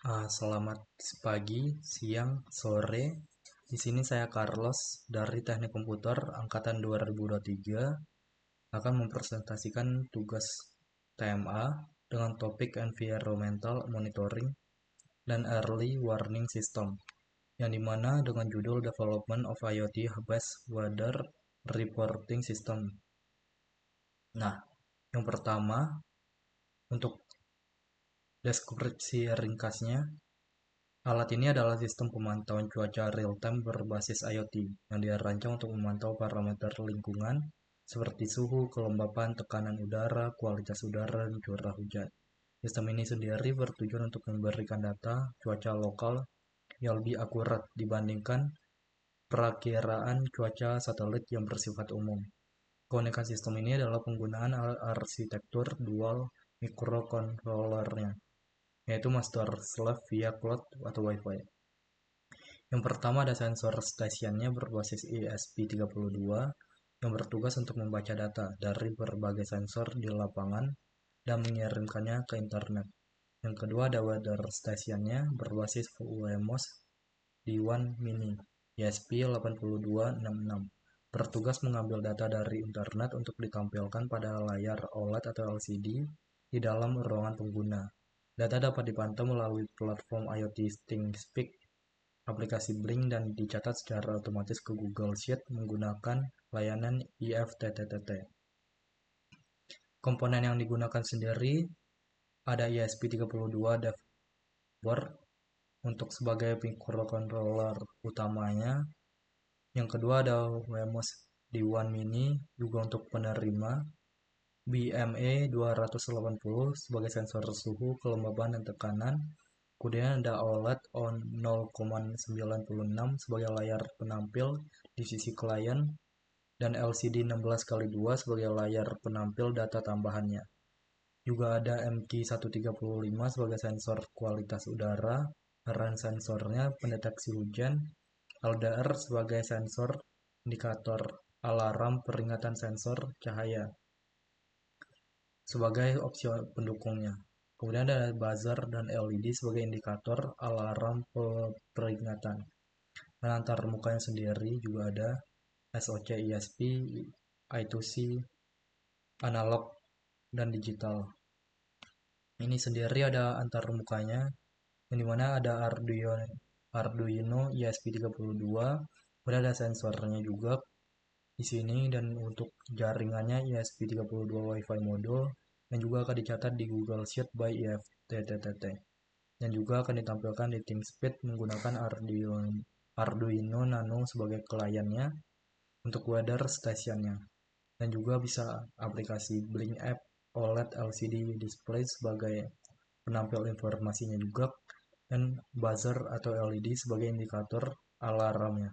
Selamat pagi, siang, sore. Di sini saya Carlos dari Teknik Komputer angkatan 2023 akan mempresentasikan tugas TMA dengan topik Environmental Monitoring dan Early Warning System, yang dimana dengan judul Development of IoT Based Weather Reporting System. Nah, yang pertama, untuk deskripsi ringkasnya, alat ini adalah sistem pemantauan cuaca real-time berbasis IoT yang dirancang untuk memantau parameter lingkungan seperti suhu, kelembapan, tekanan udara, kualitas udara, dan curah hujan. Sistem ini sendiri bertujuan untuk memberikan data cuaca lokal yang lebih akurat dibandingkan perakiraan cuaca satelit yang bersifat umum. Keunikan sistem ini adalah penggunaan arsitektur dual microcontrollernya, yaitu master-slave via cloud atau Wi-Fi. Yang pertama ada sensor stasiunnya berbasis ESP32 yang bertugas untuk membaca data dari berbagai sensor di lapangan dan mengirimkannya ke internet. Yang kedua ada weather stationnya berbasis WMOS D1 Mini ESP8266 bertugas mengambil data dari internet untuk ditampilkan pada layar OLED atau LCD di dalam ruangan pengguna. Data dapat dipantau melalui platform IoT ThingSpeak, aplikasi Blink, dan dicatat secara otomatis ke Google Sheet menggunakan layanan IFTTT. Komponen yang digunakan sendiri ada ESP32 Dev Board untuk sebagai microcontroller utamanya. Yang kedua ada WMOS D1 Mini juga untuk penerima, BME 280 sebagai sensor suhu, kelembaban, dan tekanan. Kemudian ada OLED on 0,96 sebagai layar penampil di sisi klien dan LCD 16x2 sebagai layar penampil data tambahannya. Juga ada MQ135 sebagai sensor kualitas udara, RAN sensornya pendeteksi hujan, LDR sebagai sensor indikator alarm peringatan sensor cahaya sebagai opsi pendukungnya. Kemudian ada buzzer dan LED sebagai indikator alarm peringatan. Dan antar mukanya sendiri juga ada SOC, ISP, I2C, analog, dan digital. Ini sendiri ada antar mukanya, yang dimana ada Arduino ESP32, kemudian ada sensornya juga di sini, dan untuk jaringannya ESP32 Wi-Fi module, yang juga akan dicatat di Google Sheet by IFTTT, dan juga akan ditampilkan di ThingSpeak menggunakan Arduino Nano sebagai kliennya untuk weather stationnya, dan juga bisa aplikasi Blink App, OLED LCD display sebagai penampil informasinya juga, dan buzzer atau LED sebagai indikator alarmnya.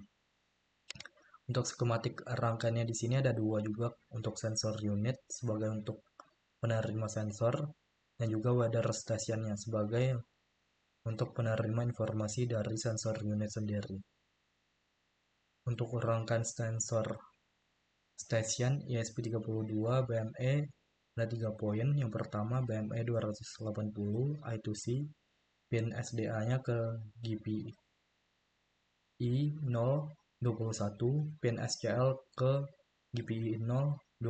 Untuk skematik rangkaiannya di sini ada dua juga, untuk sensor unit sebagai untuk penerima sensor dan juga weather stationnya sebagai untuk penerima informasi dari sensor unit sendiri. Untuk rangkaian sensor station ESP32 BME ada 3 poin. Yang pertama BME 280 I2C, pin SDA-nya ke GPI 021, pin SCL ke GPI 022.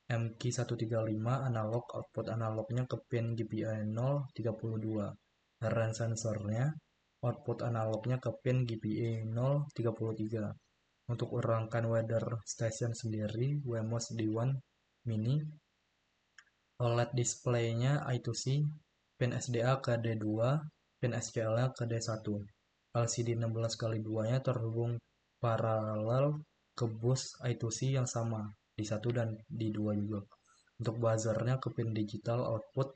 MQ135 analog, output analognya ke pin GPI 032. RAN sensornya, output analognya ke pin GPI 033. Untuk rangkaian weather station sendiri, WMOS D1 Mini, OLED display-nya I2C, pin SDA ke D2, pin SCL-nya ke D1. LCD 16x2-nya terhubung paralel ke bus I2C yang sama di 1 dan di 2 juga. Untuk buzzernya ke pin digital output,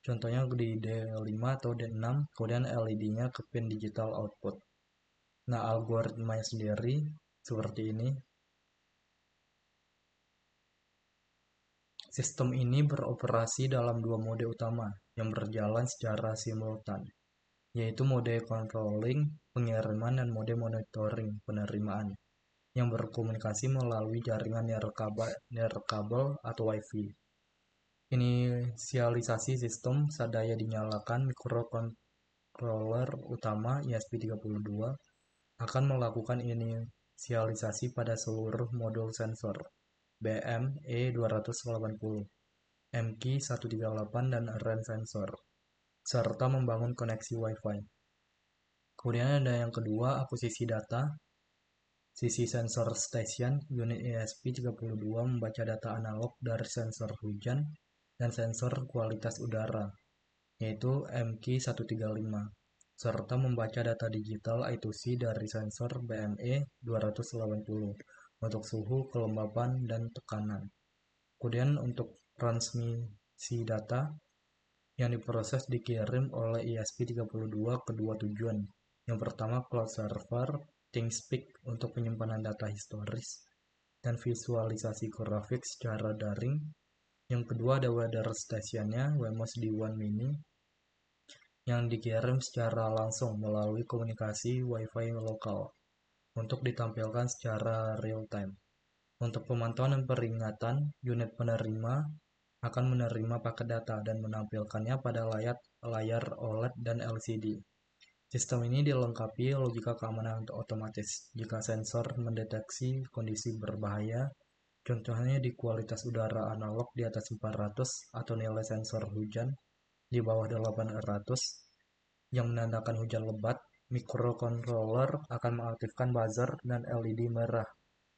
contohnya di D5 atau D6, kemudian LED-nya ke pin digital output. Nah, algoritmanya sendiri seperti ini. Sistem ini beroperasi dalam dua mode utama yang berjalan secara simultan, yaitu mode controlling pengiriman dan mode monitoring penerimaan, yang berkomunikasi melalui jaringan nirkabel atau Wi-Fi. Inisialisasi sistem sadaya dinyalakan microcontroller utama ESP32 akan melakukan inisialisasi pada seluruh modul sensor BME280, MQ138 dan RAN sensor, serta membangun koneksi Wi-Fi. Kemudian ada yang kedua, akuisisi data. Sisi sensor station, unit ESP32 membaca data analog dari sensor hujan dan sensor kualitas udara, yaitu MQ135, serta membaca data digital I2C dari sensor BME280 untuk suhu, kelembapan, dan tekanan. Kemudian untuk transmisi data yang diproses dikirim oleh ESP32 ke dua tujuan. Yang pertama, cloud server, ThinkSpeak untuk penyimpanan data historis dan visualisasi grafik secara daring. Yang kedua ada weather stationnya, Wemos D1 Mini, yang dikirim secara langsung melalui komunikasi Wi-Fi lokal untuk ditampilkan secara real time. Untuk pemantauan dan peringatan, unit penerima akan menerima paket data dan menampilkannya pada layar OLED dan LCD. Sistem ini dilengkapi logika keamanan otomatis. Jika sensor mendeteksi kondisi berbahaya, contohnya di kualitas udara analog di atas 400 atau nilai sensor hujan di bawah 800 yang menandakan hujan lebat, microcontroller akan mengaktifkan buzzer dan LED merah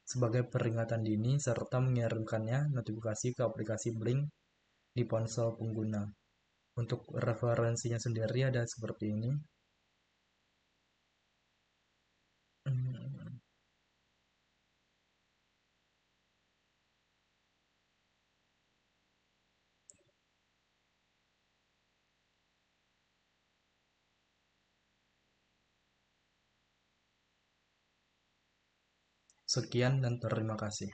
sebagai peringatan dini serta mengirimkannya notifikasi ke aplikasi Blink di ponsel pengguna. Untuk referensinya sendiri ada seperti ini. Sekian dan terima kasih.